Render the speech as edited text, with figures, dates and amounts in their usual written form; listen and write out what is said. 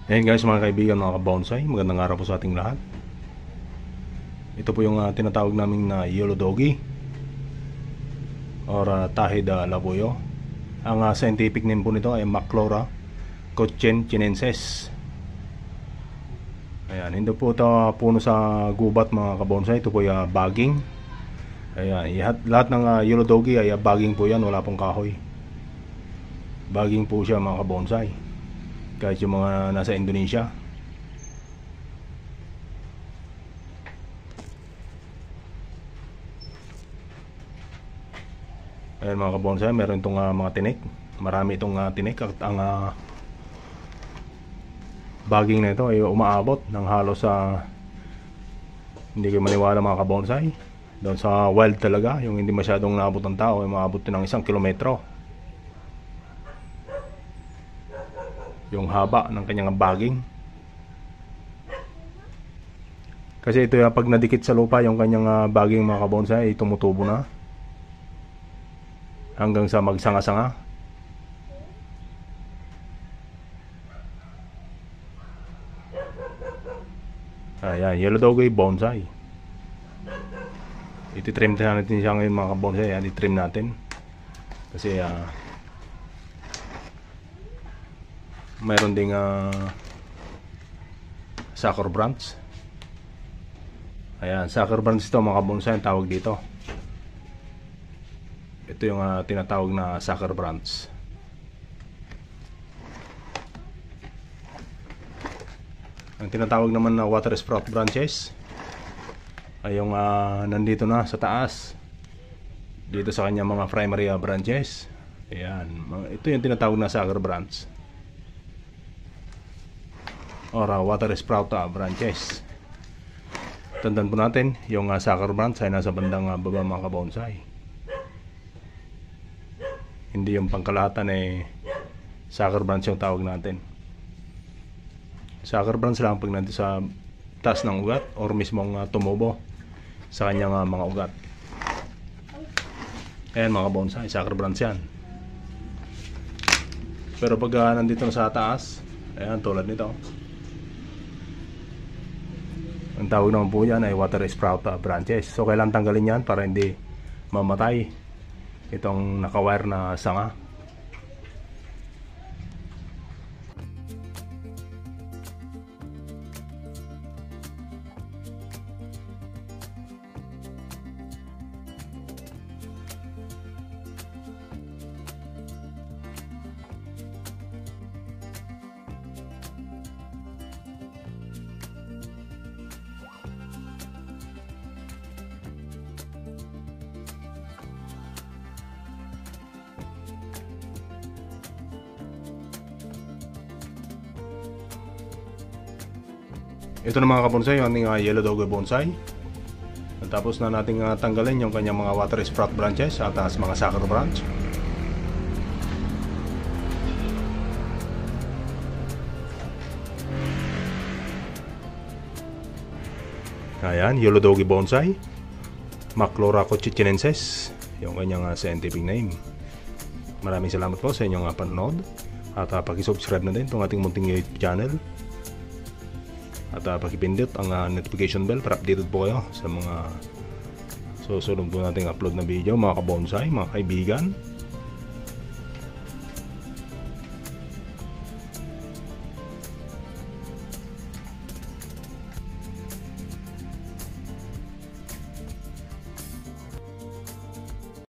Ayan guys, mga kaibigan, mga kabonsai, magandang araw po sa ating lahat. Ito po yung tinatawag naming na yellow doggy or tahe da labuyo. Ang scientific name po nito ay Maclora cochinensis. Ayan, hindi po ito puno sa gubat, mga kabonsai. Ito po yung baging. Ayan, lahat ng yellow doggy ay baging po yan, wala pong kahoy. Baging po siya, mga kabonsai, kahit yung mga nasa Indonesia. Ayan mga kabonsai, meron itong mga tinik. Marami itong tinik. At ang baging na ito ay umaabot ng halos hindi kayo maniwala, mga kabonsai, doon sa wild talaga, yung hindi masyadong naabot ng tao, ay maabot ng 1 kilometro yung haba ng kanyang baging. Kasi ito yung pag nadikit sa lupa yung kanyang baging, mga kabonsai, ay tumutubo na hanggang sa magsanga-sanga. Ayan, yellow doggy bonsai. Ititrim natin siya ngayon, mga kabonsai. Ayan, itrim natin kasi mayroon ding sucker branch. Ayan, sucker branch ito, mga kabonsai, ang tawag dito. Ito yung tinatawag na sucker branch. Ang tinatawag naman na water sprout branches ay yung nandito na sa taas, dito sa kanya mga primary branches. Ayan, ito yung tinatawag na sucker branch or water sprout branches. Tandaan po natin, yung sucker branch ay nasa bandang baba, mga kabonsai. Hindi yung pangkalahatan sucker branch yung tawag natin. Sucker branch lang pag nandito sa taas ng ugat or mismong tumubo sa kanyang mga ugat. Ayan, mga bonsai, sucker branch yan. Pero pag nandito na sa taas, ayan, tulad nito, ang tawag naman po yan ay water sprout branches. So kailangan tanggalin yan para hindi mamatay itong nakawire na sanga. Ito na, mga kabonsai, yung ating yellow doggy bonsai. Tapos na nating tanggalin yung kanyang mga water sprout branches at mga sucker branch. Ayan, yellow doggy bonsai, Maclora cochinensis, yung kanyang scientific name. Maraming salamat po sa inyong panonood at paki-subscribe na din itong ating munting YouTube channel. At pakipindot ang notification bell para updated po kayo sa mga susunod po nating upload na video, mga kabonsai, mga kaibigan.